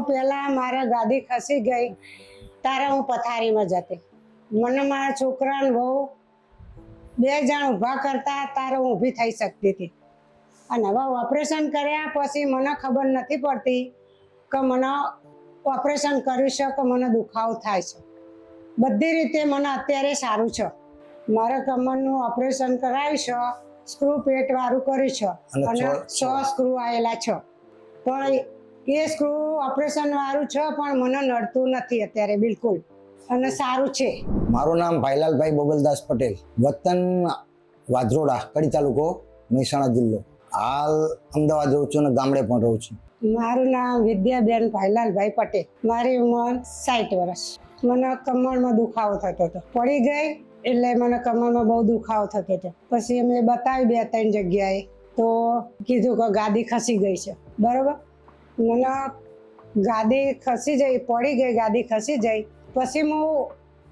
પહેલા મારા ગાદી ખસી ગઈ ત્યારે હું પથારીમાં જતી. મને મારા છોકરાને બહુ બે જણ ઊભા કરતા ત્યારે હું ઊભી થઈ શકતી હતી. અને હવે ઓપરેશન કર્યા પછી મને ખબર નથી પડતી કે મને ઓપરેશન કર્યું છે કે મને દુખાવો થાય છે. બધી રીતે મને અત્યારે સારું છે. મારા કમરનું ઓપરેશન કરાવ્યું છે, સ્ક્રૂ પેટ વાળું કર્યું છે અને 6 સ્ક્રૂ આવેલા છે. પણ એ સ્ક્રૂ ઓપરેશન વાળું છે પણ મને નડતું નથી અત્યારે બિલકુલ, અને સારું છે. મારું નામ ભાઈલાલભાઈ બોગલદાસ પટેલ, વતન વાધરોડા, કડી તાલુકો, મહેસાણા જિલ્લો. હાલ અમદાવાદ રહું છું અને ગામડે પણ રહું છું. મારું નામ વિદ્યાબેન ભાઈલાલભાઈ પટેલ. મારી ઉંમર 60 વર્ષ. મને કમરમાં દુખાવો થતો હતો. પડી ગઈ એટલે મને કમરમાં બહુ દુખાવો થતો હતો. પછી અમે બતાવી 2-3 જગ્યાએ, તો કીધું કે ગાદી ખસી ગઈ છે. બરોબર, મને ગાદી ખસી જઈ, પડી ગઈ, ગાદી ખસી જઈ. પછી હું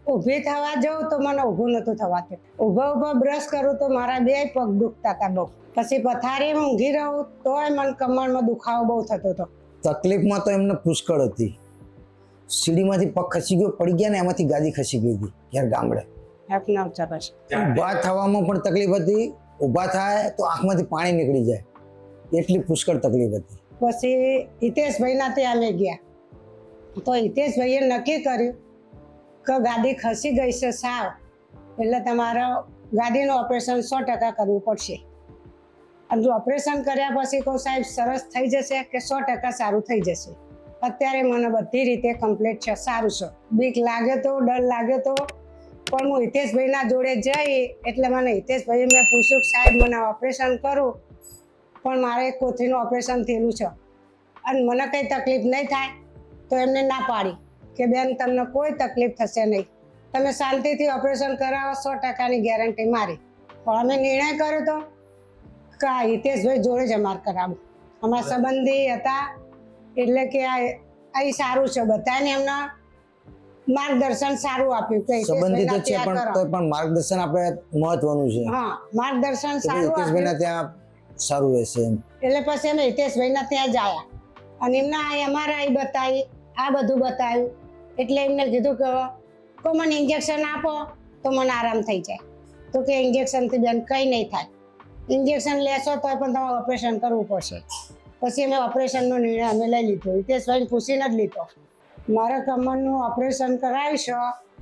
ઊભી થવા જાઉં તો મને ઊભું નહોતું થવાતું. ઊભા બ્રશ કરું તો મારા 2 પગ દુખતા હતા બહુ. પછી પથારીમાં ઊંઘી રહું તોય મને કમરમાં દુખાવો બહુ થતો હતો. તકલીફમાં તો એમને પુષ્કળ હતી. સીડીમાંથી પગ ખસી ગયો, પડી ગયા ને એમાંથી ગાદી ખસી ગઈ હતી ઘેર ગામડે. ઊભા થવામાં પણ તકલીફ હતી. ઊભા થાય તો આંખમાંથી પાણી નીકળી જાય, એટલી પુષ્કળ તકલીફ હતી. પછી હિતેશભાઈના ત્યાં અમે ગયા તો હિતેશભાઈએ નક્કી કર્યું કે ગાદી ખસી ગઈ છે સાવ, એટલે તમારે ગાદીનું ઓપરેશન 100% કરવું પડશે. અને જો ઓપરેશન કર્યા પછી કહું સાહેબ સરસ થઈ જશે કે 100% સારું થઈ જશે? અત્યારે મને બધી રીતે કમ્પ્લીટ છે, સારું છે. બીક લાગે તો, ડર લાગે તો, પણ હું હિતેશભાઈના જોડે જઈ એટલે મને હિતેશભાઈએ મેં પૂછ્યું કે સાહેબ મને ઓપરેશન કરું પણ મારે કોથળીનું ઓપરેશન થયેલું છે અને મને કંઈ તકલીફ નહીં થાય, તો એમને ના પાડી કે બેન તમને કોઈ તકલીફ થશે નહીં, તમે શાંતિથી ઓપરેશન કરાવો, 100%ની ગેરંટી મારી. પણ અમે નિર્ણય કર્યો હતો કે આ હિતેશભાઈ જોડે જ અમારે કરાવું. અમારા સંબંધી હતા એટલે કે આ સારું છે. બધાને એમના માર્ગદર્શન સારું આપ્યું કે સંબંધિત છે પણ માર્ગદર્શન આપણે મહત્વનું છે. હા, માર્ગદર્શન સારું હિતેશભાઈના ત્યાં સારું રહેશે એમ. એટલે પછી અમે હિતેશભાઈના ત્યાં જ આવ્યા અને એમના MRI બતાવી, આ બધું બતાવ્યું. એટલે એમને કીધું કે મને ઇન્જેક્શન આપો તો મને આરામ થઈ જાય. તો કે ઇન્જેક્શનથી બેન કંઈ નહીં થાય, ઇન્જેક્શન લેશો તો પણ તમારે ઓપરેશન કરવું પડશે. પછી અમે ઓપરેશનનો નિર્ણય અમે લઈ લીધો, હિતેશભાઈને પૂછીને જ લીધો. મારા કમરનું ઓપરેશન કરાવ્યું છે,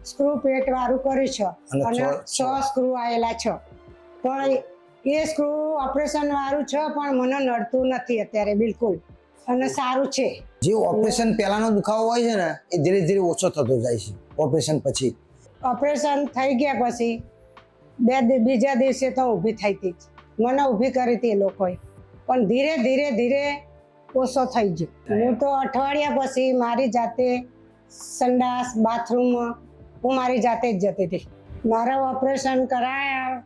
સ્ક્રૂ પેટ વાળું કર્યું છે અને 6 સ્ક્રૂ આવેલા છે. પણ એ સ્ક્રૂ ઓપરેશન વાળું છે પણ મને નડતું નથી અત્યારે બિલકુલ, અને સારું છે. જે ઓપરેશન પહેલાનો દુખાવો હોય છે ને એ ધીરે ધીરે ઓછો થતો જાય છે ઓપરેશન પછી. ઓપરેશન થઈ ગયા પછી બીજા દિવસે તો ઊભી થઈ હતી, મને ઊભી કરી હતી એ લોકોએ, પણ ધીરે ધીરે ધીરે ઓછો થઈ ગયો. હું તો અઠવાડિયા પછી મારી જાતે સંડાસ, બાથરૂમમાં હું મારી જાતે જ જતી હતી. મારા ઓપરેશન કરાયા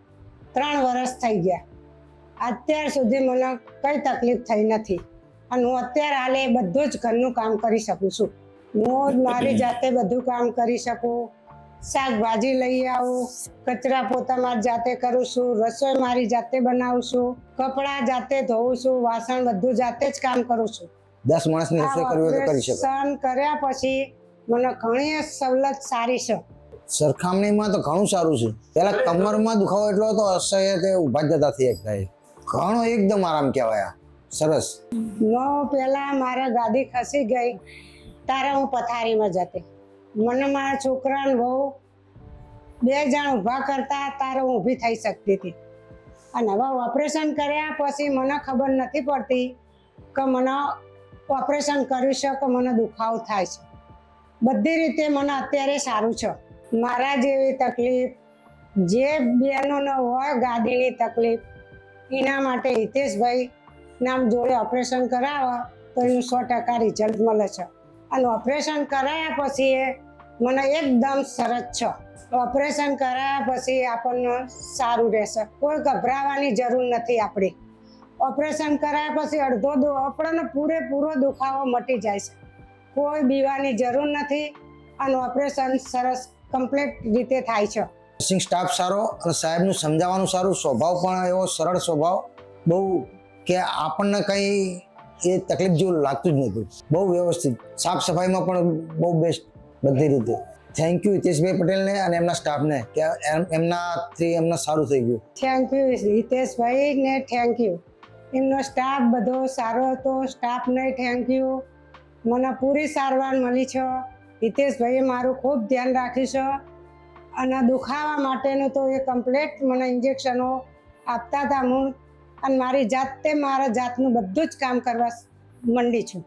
3 વર્ષ થઈ ગયા. અત્યાર સુધી મને કંઈ તકલીફ થઈ નથી અને હું અત્યારે હાલે બધું જ ઘરનું કામ કરી શકું છું. હું મારી જાતે બધું કામ કરી શકું. શાકભાજી લઈ આવું, કચરા પોતા મારી જાતે કરું છું, રસોઈ મારી જાતે બનાવું છું, કપડાં જાતે ધોઉં છું, વાસણ બધું જાતે જ કામ કરું છું. 10 માણસની રસોઈ કરવી હોય તો કરી શકો. ઓપરેશન કર્યા પછી મને ઘણી સવલત સારી છે. સરખામણીમાં તો ઘણું સારું છે. પહેલા કમરમાં દુખાવો એટલો હતો અસહ્ય કે ઊભા જ જતા થઈ શકતા. ઘણો એકદમ આરામ કહેવાય. સરસ. પહેલા મારા ગાદી ખસી ગઈ ત્યારે હું પથારીમાં જતી. મને મારા છોકરાને બહુ 2 જણ ઊભા કરતા ત્યારે હું ઊભી થઈ શકતી હતી. અને હવે ઓપરેશન કર્યા પછી મને ખબર નથી પડતી કે મને ઓપરેશન કર્યું છે કે મને દુખાવો થાય છે. બધી રીતે મને અત્યારે સારું છે. મારા જેવી તકલીફ જે બહેનોને હોય ગાદીની તકલીફ, એના માટે હિતેશભાઈ નામ જોડે ઓપરેશન કરાવો તો એનું 100% રિઝલ્ટ મળે છે. અને ઓપરેશન કરાયા પછી મને એકદમ સરસ છે. ઓપરેશન કરાયા પછી આપણને સારું રહેશે, કોઈ ગભરાવાની જરૂર નથી. આપણે ઓપરેશન કરાયા પછી આપણને પૂરેપૂરો દુખાવો મટી જાય છે, કોઈ બીવાની જરૂર નથી અને ઓપરેશન સરસ કમ્પ્લીટ રીતે થાય છે. નર્સિંગ સ્ટાફ સારો અને સાહેબનું સમજાવવાનું સારું, સ્વભાવ પણ એવો સરળ સ્વભાવ, બહુ કે આપણને કંઈ એ તકલીફ જેવું લાગતું જ નહોતું. બહુ વ્યવસ્થિત, સાફ સફાઈમાં પણ બહુ બેસ્ટ બધી રીતે. થેન્ક યુ હિતેશભાઈ પટેલને અને એમના સ્ટાફને કે એમનાથી એમને સારું થઈ ગયું. થેન્ક યુ હિતેશભાઈ ને થેન્ક યુ. એમનો સ્ટાફ બધો સારો હતો. સ્ટાફને થેન્ક યુ. મને પૂરી સારવાર મળી છે. હિતેશભાઈએ મારું ખૂબ ધ્યાન રાખ્યું છે અને દુખાવા માટેનું તો એ કમ્પ્લેટ મને ઇન્જેક્શનો આપતા હતા હું, અને મારી જાતે મારા જાતનું બધું જ કામ કરવા માંડી છું.